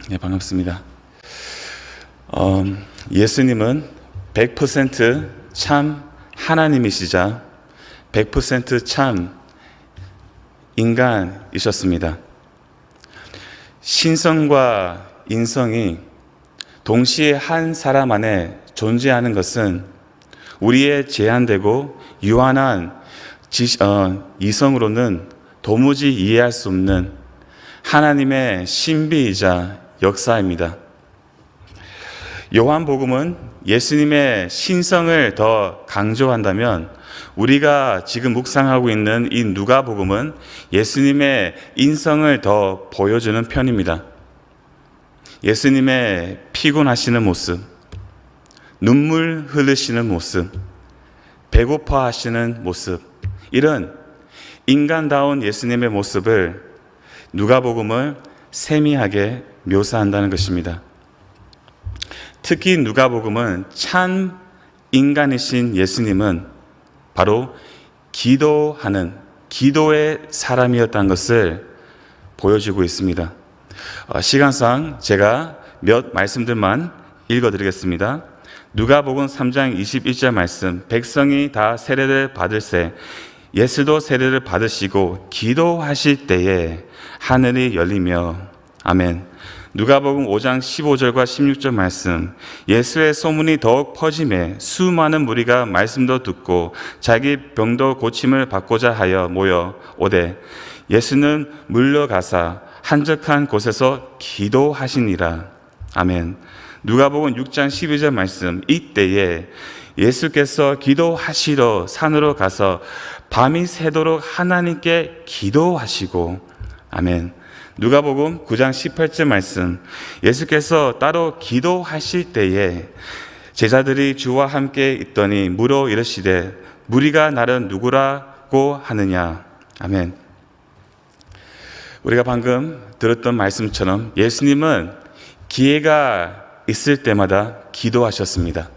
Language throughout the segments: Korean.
네, 반갑습니다. 예수님은 100% 참 하나님이시자 100% 참 인간이셨습니다. 신성과 인성이 동시에 한 사람 안에 존재하는 것은 우리의 제한되고 유한한 이성으로는 도무지 이해할 수 없는 하나님의 신비이자 역사입니다. 요한복음은 예수님의 신성을 더 강조한다면 우리가 지금 묵상하고 있는 이 누가복음은 예수님의 인성을 더 보여주는 편입니다. 예수님의 피곤하시는 모습, 눈물 흘리시는 모습, 배고파하시는 모습, 이런 인간다운 예수님의 모습을 누가복음을 세미하게 묘사한다는 것입니다. 특히 누가복음은 참 인간이신 예수님은 바로 기도하는 기도의 사람이었다는 것을 보여주고 있습니다. 시간상 제가 몇 말씀들만 읽어드리겠습니다. 누가복음 3장 21절 말씀, 백성이 다 세례를 받을세 예수도 세례를 받으시고 기도하실 때에 하늘이 열리며 아멘. 누가복음 5장 15절과 16절 말씀, 예수의 소문이 더욱 퍼짐에 수많은 무리가 말씀도 듣고 자기 병도 고침을 받고자 하여 모여 오되 예수는 물러가사 한적한 곳에서 기도하시니라. 아멘. 누가복음 6장 12절 말씀, 이때에 예수께서 기도하시러 산으로 가서 밤이 새도록 하나님께 기도하시고 아멘. 누가복음 9장 18절 말씀, 예수께서 따로 기도하실 때에 제자들이 주와 함께 있더니 물어 이르시되 무리가 나를 누구라고 하느냐. 아멘. 우리가 방금 들었던 말씀처럼 예수님은 기회가 있을 때마다 기도하셨습니다.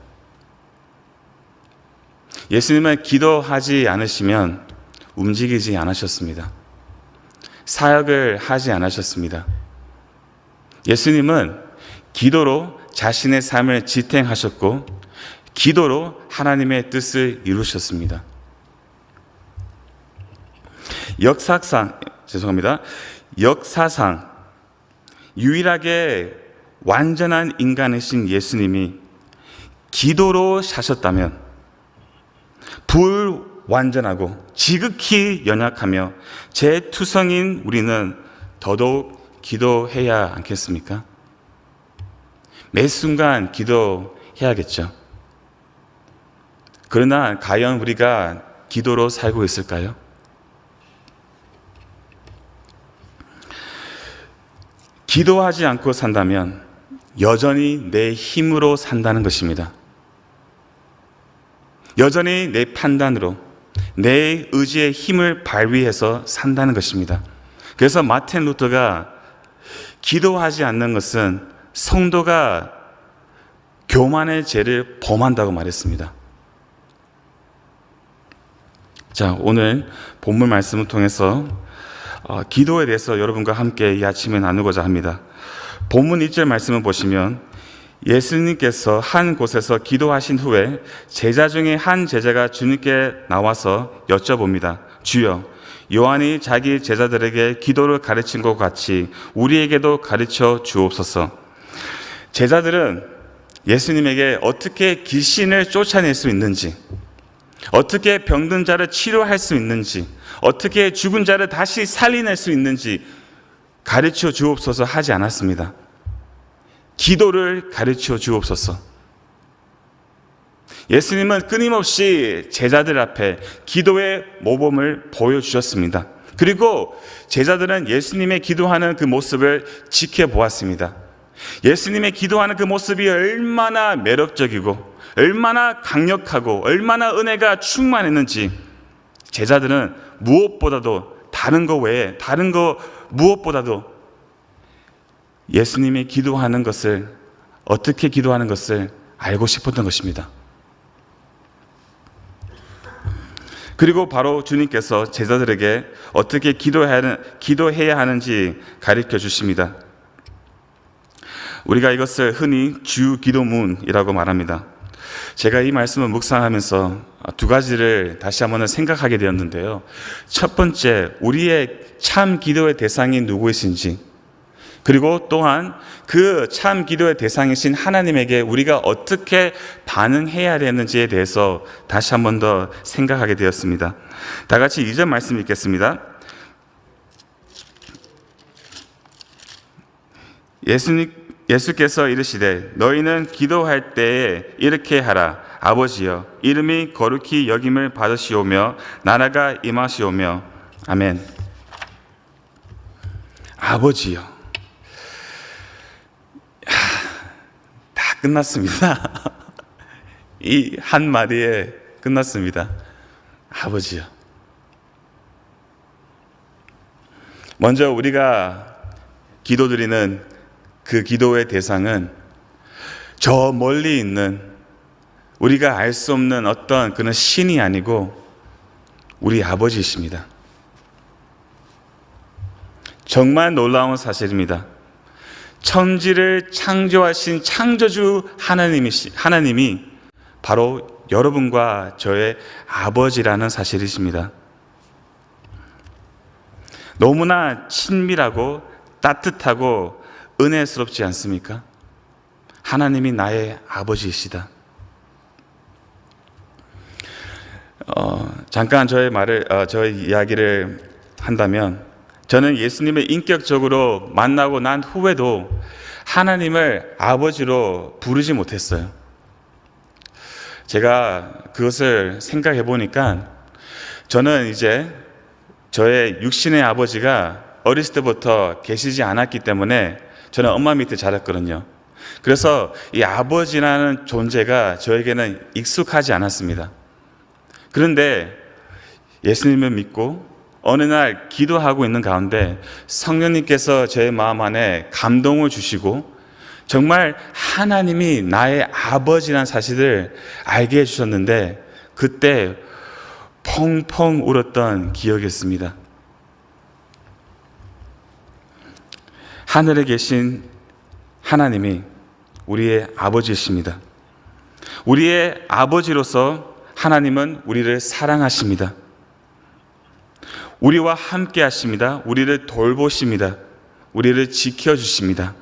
예수님은 기도하지 않으시면 움직이지 않으셨습니다. 사역을 하지 않으셨습니다. 예수님은 기도로 자신의 삶을 지탱하셨고 기도로 하나님의 뜻을 이루셨습니다. 역사상 유일하게 완전한 인간이신 예수님이 기도로 사셨다면 불완전하고 지극히 연약하며 죄투성인 우리는 더더욱 기도해야 않겠습니까? 매 순간 기도해야겠죠. 그러나 과연 우리가 기도로 살고 있을까요? 기도하지 않고 산다면 여전히 내 힘으로 산다는 것입니다. 여전히 내 판단으로 내 의지의 힘을 발휘해서 산다는 것입니다. 그래서 마틴 루터가 기도하지 않는 것은 성도가 교만의 죄를 범한다고 말했습니다. 자, 오늘 본문 말씀을 통해서 기도에 대해서 여러분과 함께 이 아침에 나누고자 합니다. 본문 1절 말씀을 보시면 예수님께서 한 곳에서 기도하신 후에 제자 중에 한 제자가 주님께 나와서 여쭤봅니다. 주여, 요한이 자기 제자들에게 기도를 가르친 것 같이 우리에게도 가르쳐 주옵소서. 제자들은 예수님에게 어떻게 귀신을 쫓아낼 수 있는지, 어떻게 병든 자를 치료할 수 있는지, 어떻게 죽은 자를 다시 살려낼 수 있는지 가르쳐 주옵소서 하지 않았습니다. 기도를 가르쳐 주옵소서. 예수님은 끊임없이 제자들 앞에 기도의 모범을 보여주셨습니다. 그리고 제자들은 예수님의 기도하는 그 모습을 지켜보았습니다. 예수님의 기도하는 그 모습이 얼마나 매력적이고 얼마나 강력하고 얼마나 은혜가 충만했는지 제자들은 무엇보다도 다른 거 무엇보다도 예수님이 기도하는 것을, 어떻게 기도하는 것을 알고 싶었던 것입니다. 그리고 바로 주님께서 제자들에게 어떻게 기도해야 하는지 가르쳐 주십니다. 우리가 이것을 흔히 주기도문이라고 말합니다. 제가 이 말씀을 묵상하면서 두 가지를 다시 한번 생각하게 되었는데요. 첫 번째, 우리의 참 기도의 대상이 누구이신지, 그리고 또한 그 참 기도의 대상이신 하나님에게 우리가 어떻게 반응해야 되는지에 대해서 다시 한 번 더 생각하게 되었습니다. 다 같이 2절 말씀 읽겠습니다. 예수께서 이르시되 너희는 기도할 때에 이렇게 하라. 아버지여, 이름이 거룩히 여김을 받으시오며 나라가 임하시오며. 아멘. 아버지여. 다 끝났습니다. 이 한마디에 끝났습니다. 아버지여. 먼저 우리가 기도드리는 그 기도의 대상은 저 멀리 있는 우리가 알 수 없는 어떤 그런 신이 아니고 우리 아버지이십니다. 정말 놀라운 사실입니다. 천지를 창조하신 창조주 하나님이 바로 여러분과 저의 아버지라는 사실이십니다. 너무나 친밀하고 따뜻하고 은혜스럽지 않습니까? 하나님이 나의 아버지이시다. 잠깐 저의 이야기를 한다면, 저는 예수님을 인격적으로 만나고 난 후에도 하나님을 아버지로 부르지 못했어요. 제가 그것을 생각해 보니까 저는 이제 저의 육신의 아버지가 어렸을 때부터 계시지 않았기 때문에 저는 엄마 밑에 자랐거든요. 그래서 이 아버지라는 존재가 저에게는 익숙하지 않았습니다. 그런데 예수님을 믿고 어느 날 기도하고 있는 가운데 성령님께서 제 마음 안에 감동을 주시고 정말 하나님이 나의 아버지라는 사실을 알게 해주셨는데, 그때 펑펑 울었던 기억이 있습니다. 하늘에 계신 하나님이 우리의 아버지이십니다. 우리의 아버지로서 하나님은 우리를 사랑하십니다. 우리와 함께 하십니다. 우리를 돌보십니다. 우리를 지켜주십니다.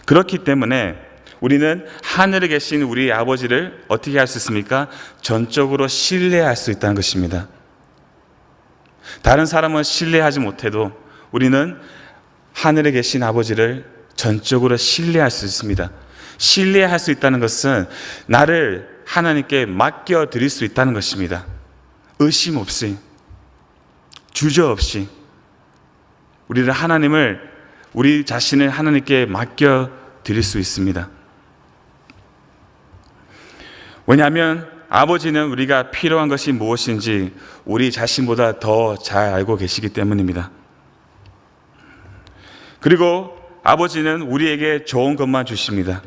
그렇기 때문에 우리는 하늘에 계신 우리 아버지를 어떻게 할 수 있습니까? 전적으로 신뢰할 수 있다는 것입니다. 다른 사람은 신뢰하지 못해도 우리는 하늘에 계신 아버지를 전적으로 신뢰할 수 있습니다. 신뢰할 수 있다는 것은 나를 하나님께 맡겨드릴 수 있다는 것입니다. 의심 없이, 주저없이 우리 자신을 하나님께 맡겨드릴 수 있습니다. 왜냐하면 아버지는 우리가 필요한 것이 무엇인지 우리 자신보다 더 잘 알고 계시기 때문입니다. 그리고 아버지는 우리에게 좋은 것만 주십니다.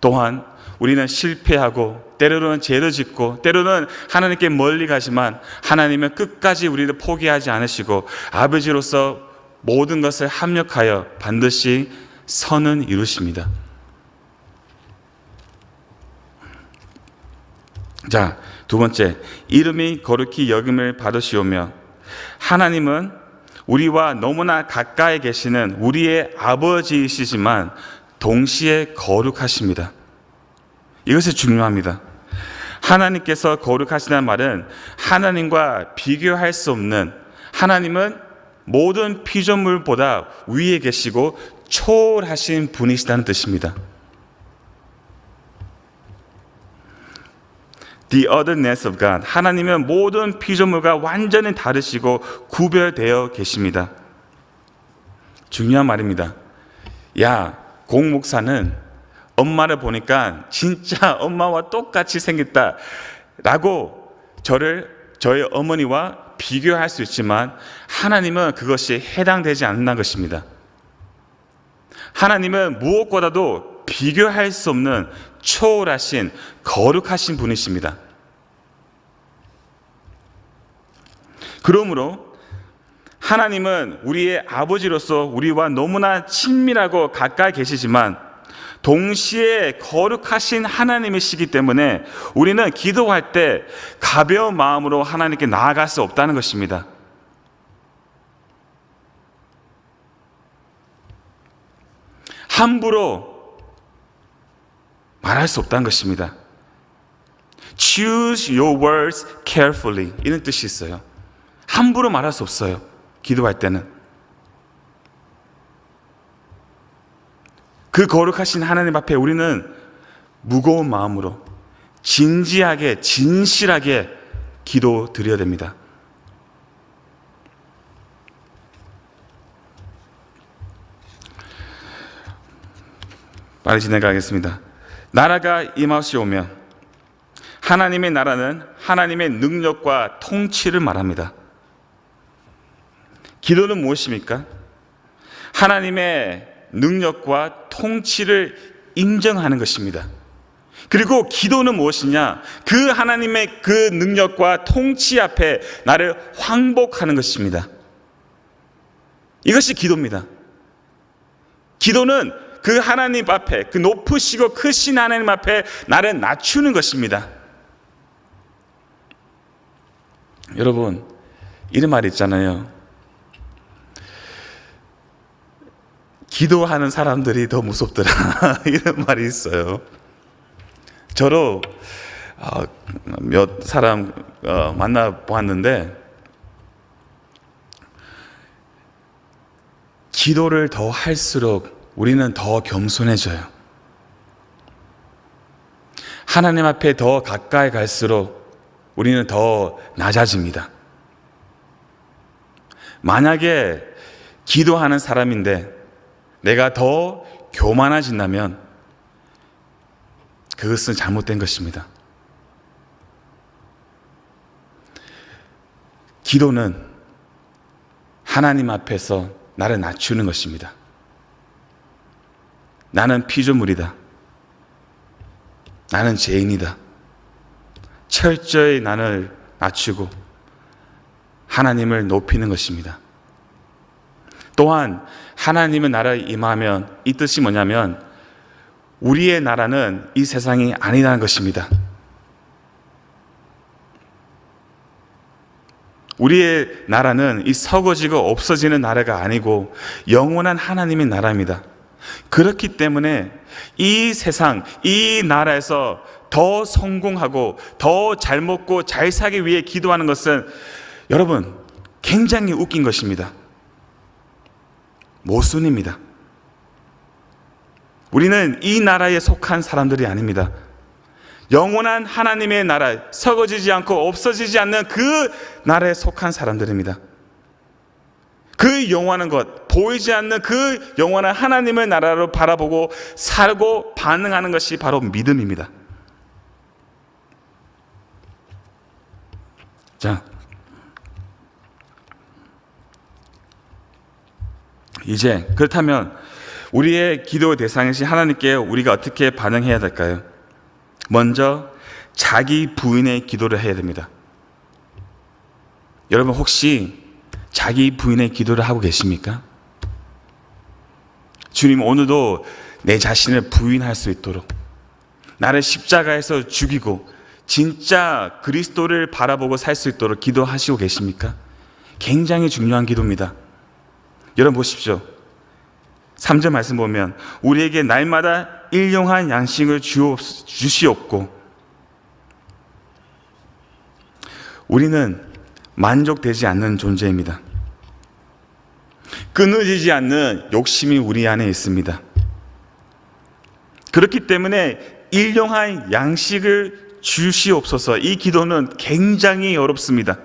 또한 우리는 실패하고 때로는 죄를 짓고 때로는 하나님께 멀리 가지만 하나님은 끝까지 우리를 포기하지 않으시고 아버지로서 모든 것을 합력하여 반드시 선은 이루십니다. 자, 두 번째, 이름이 거룩히 여김을 받으시오며. 하나님은 우리와 너무나 가까이 계시는 우리의 아버지이시지만 동시에 거룩하십니다. 이것이 중요합니다. 하나님께서 거룩하시다는 말은 하나님과 비교할 수 없는, 하나님은 모든 피조물보다 위에 계시고 초월하신 분이시다는 뜻입니다. The otherness of God. 하나님은 모든 피조물과 완전히 다르시고 구별되어 계십니다. 중요한 말입니다. 야, 공 목사는 엄마를 보니까 진짜 엄마와 똑같이 생겼다 라고 저의 어머니와 비교할 수 있지만 하나님은 그것이 해당되지 않는 것입니다. 하나님은 무엇보다도 비교할 수 없는 초월하신 거룩하신 분이십니다. 그러므로 하나님은 우리의 아버지로서 우리와 너무나 친밀하고 가까이 계시지만 동시에 거룩하신 하나님이시기 때문에 우리는 기도할 때 가벼운 마음으로 하나님께 나아갈 수 없다는 것입니다. 함부로 말할 수 없다는 것입니다. Choose your words carefully 이런 뜻이 있어요. 함부로 말할 수 없어요. 기도할 때는 그 거룩하신 하나님 앞에 우리는 무거운 마음으로 진지하게 진실하게 기도 드려야 됩니다. 빨리 진행하겠습니다. 나라가 임하시오며 하나님의 나라는 하나님의 능력과 통치를 말합니다. 기도는 무엇입니까? 하나님의 능력과 통치를 인정하는 것입니다. 그리고 기도는 무엇이냐? 그 하나님의 그 능력과 통치 앞에 나를 황복하는 것입니다. 이것이 기도입니다. 기도는 그 하나님 앞에, 그 높으시고 크신 하나님 앞에 나를 낮추는 것입니다. 여러분, 이런 말이 있잖아요. 기도하는 사람들이 더 무섭더라. 이런 말이 있어요. 저로 몇 사람 만나보았는데 기도를 더 할수록 우리는 더 겸손해져요. 하나님 앞에 더 가까이 갈수록 우리는 더 낮아집니다. 만약에 기도하는 사람인데 내가 더 교만해진다면 그것은 잘못된 것입니다. 기도는 하나님 앞에서 나를 낮추는 것입니다. 나는 피조물이다. 나는 죄인이다. 철저히 나를 낮추고 하나님을 높이는 것입니다. 또한 하나님의 나라에 임하면 이 뜻이 뭐냐면 우리의 나라는 이 세상이 아니라는 것입니다. 우리의 나라는 이 썩어지고 없어지는 나라가 아니고 영원한 하나님의 나라입니다. 그렇기 때문에 이 세상, 이 나라에서 더 성공하고 더 잘 먹고 잘 살기 위해 기도하는 것은 여러분 굉장히 웃긴 것입니다. 모순입니다. 우리는 이 나라에 속한 사람들이 아닙니다. 영원한 하나님의 나라, 썩어지지 않고 없어지지 않는 그 나라에 속한 사람들입니다. 그 영원한 것, 보이지 않는 그 영원한 하나님의 나라로 바라보고 살고 반응하는 것이 바로 믿음입니다. 자, 이제 그렇다면 우리의 기도의 대상이신 하나님께 우리가 어떻게 반응해야 될까요? 먼저 자기 부인의 기도를 해야 됩니다. 여러분 혹시 자기 부인의 기도를 하고 계십니까? 주님 오늘도 내 자신을 부인할 수 있도록 나를 십자가에서 죽이고 진짜 그리스도를 바라보고 살 수 있도록 기도하시고 계십니까? 굉장히 중요한 기도입니다. 여러분 보십시오. 3절 말씀 보면 우리에게 날마다 일용할 양식을 주시옵고 우리는 만족되지 않는 존재입니다. 끊어지지 않는 욕심이 우리 안에 있습니다. 그렇기 때문에 일용할 양식을 주시옵소서 이 기도는 굉장히 어렵습니다.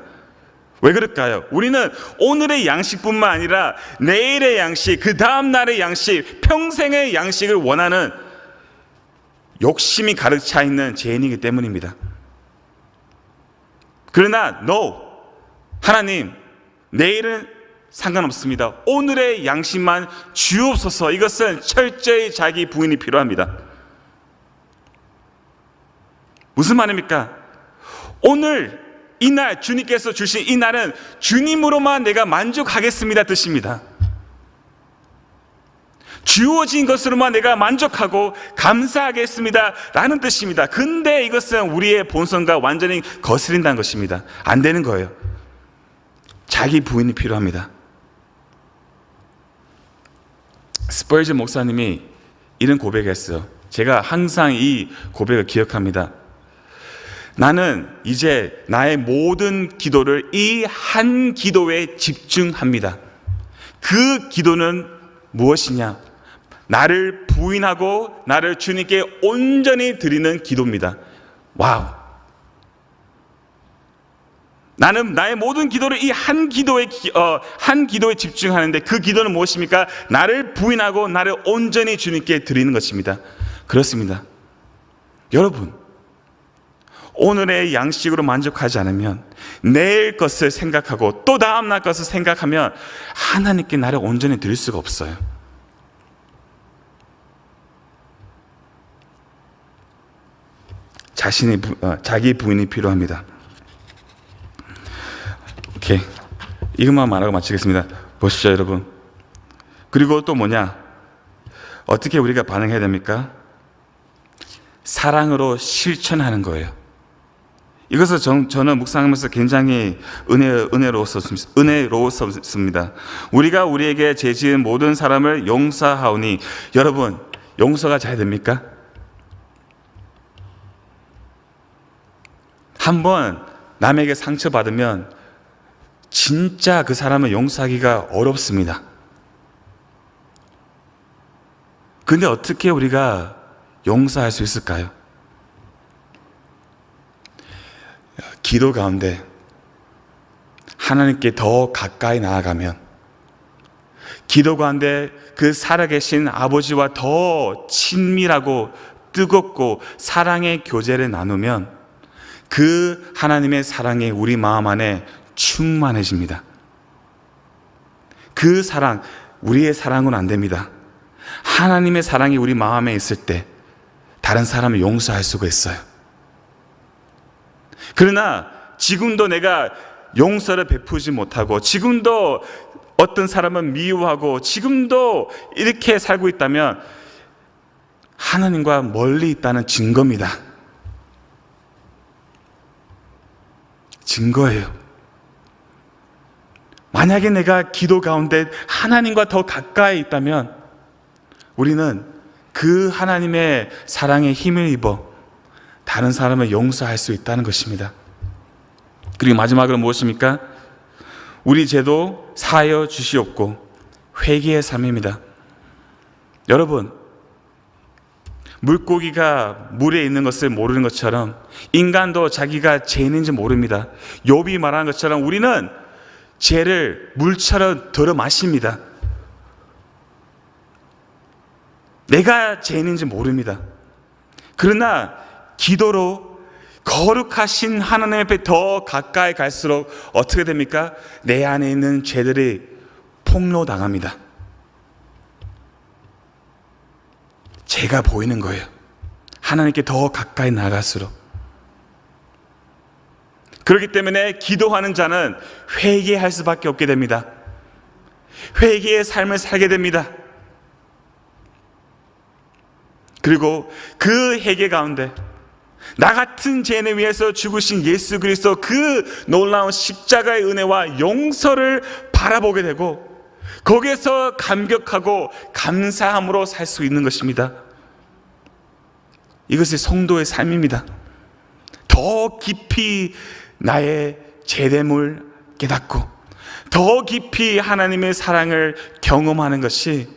왜 그럴까요? 우리는 오늘의 양식뿐만 아니라 내일의 양식, 그 다음 날의 양식, 평생의 양식을 원하는 욕심이 가득 차 있는 죄인이기 때문입니다. 그러나 no, 하나님 내일은 상관없습니다. 오늘의 양식만 주옵소서. 이것은 철저히 자기 부인이 필요합니다. 무슨 말입니까? 오늘 이날 주님께서 주신 이 날은 주님으로만 내가 만족하겠습니다 뜻입니다. 주어진 것으로만 내가 만족하고 감사하겠습니다 라는 뜻입니다. 근데 이것은 우리의 본성과 완전히 거스린다는 것입니다. 안 되는 거예요. 자기 부인이 필요합니다. 스펄전 목사님이 이런 고백했어요. 제가 항상 이 고백을 기억합니다. 나는 이제 나의 모든 기도를 이 한 기도에 집중합니다. 그 기도는 무엇이냐? 나를 부인하고 나를 주님께 온전히 드리는 기도입니다. 와우! 나는 나의 모든 기도를 이 한 기도에 집중하는데 그 기도는 무엇입니까? 나를 부인하고 나를 온전히 주님께 드리는 것입니다. 그렇습니다. 여러분, 오늘의 양식으로 만족하지 않으면 내일 것을 생각하고 또 다음 날 것을 생각하면 하나님께 나를 온전히 드릴 수가 없어요. 자기 부인이 필요합니다. 오케이, 이것만 말하고 마치겠습니다. 보십시오, 여러분. 그리고 또 뭐냐? 어떻게 우리가 반응해야 됩니까? 사랑으로 실천하는 거예요. 이것을 저는 묵상하면서 굉장히 은혜로웠습니다. 우리가 우리에게 죄지은 모든 사람을 용서하오니, 여러분, 용서가 잘 됩니까? 한번 남에게 상처받으면 진짜 그 사람을 용서하기가 어렵습니다. 근데 어떻게 우리가 용서할 수 있을까요? 기도 가운데 하나님께 더 가까이 나아가면, 기도 가운데 그 살아계신 아버지와 더 친밀하고 뜨겁고 사랑의 교제를 나누면 그 하나님의 사랑이 우리 마음 안에 충만해집니다. 그 사랑, 우리의 사랑은 안 됩니다. 하나님의 사랑이 우리 마음에 있을 때 다른 사람을 용서할 수가 있어요. 그러나 지금도 내가 용서를 베푸지 못하고, 지금도 어떤 사람은 미워하고, 지금도 이렇게 살고 있다면 하나님과 멀리 있다는 증거입니다. 증거예요. 만약에 내가 기도 가운데 하나님과 더 가까이 있다면 우리는 그 하나님의 사랑에 힘을 입어 다른 사람을 용서할 수 있다는 것입니다. 그리고 마지막으로 무엇입니까? 우리 죄도 사하여 주시옵고 회개의 삶입니다. 여러분, 물고기가 물에 있는 것을 모르는 것처럼 인간도 자기가 죄인인지 모릅니다. 욥이 말한 것처럼 우리는 죄를 물처럼 덜어 마십니다. 내가 죄인인지 모릅니다. 그러나 기도로 거룩하신 하나님 앞에 더 가까이 갈수록 어떻게 됩니까? 내 안에 있는 죄들이 폭로당합니다. 죄가 보이는 거예요. 하나님께 더 가까이 나갈수록. 그렇기 때문에 기도하는 자는 회개할 수밖에 없게 됩니다. 회개의 삶을 살게 됩니다. 그리고 그 회개 가운데 나 같은 죄인을 위해서 죽으신 예수 그리스도 그 놀라운 십자가의 은혜와 용서를 바라보게 되고, 거기에서 감격하고 감사함으로 살 수 있는 것입니다. 이것이 성도의 삶입니다. 더 깊이 나의 죄됨을 깨닫고 더 깊이 하나님의 사랑을 경험하는 것이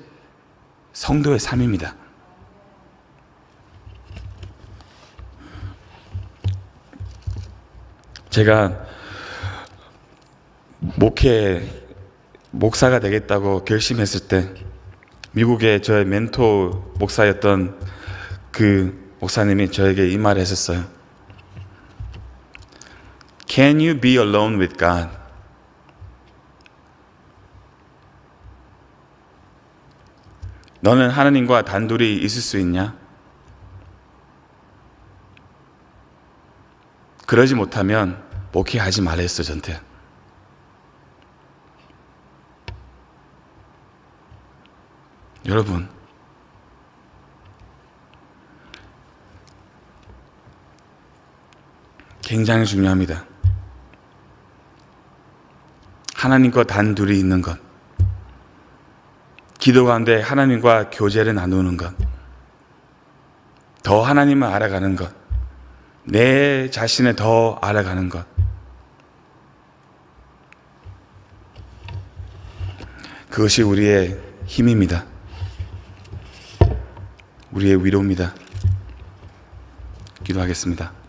성도의 삶입니다. 제가 목사가 되겠다고 결심했을 때 미국의 저의 멘토 목사였던 그 목사님이 저에게 이 말을 했었어요. Can you be alone with God? 너는 하나님과 단둘이 있을 수 있냐? 그러지 못하면 목회하지 말랬어, 전태. 여러분, 굉장히 중요합니다. 하나님과 단둘이 있는 것, 기도 가운데 하나님과 교제를 나누는 것, 더 하나님을 알아가는 것, 내 자신을 더 알아가는 것, 그것이 우리의 힘입니다. 우리의 위로입니다. 기도하겠습니다.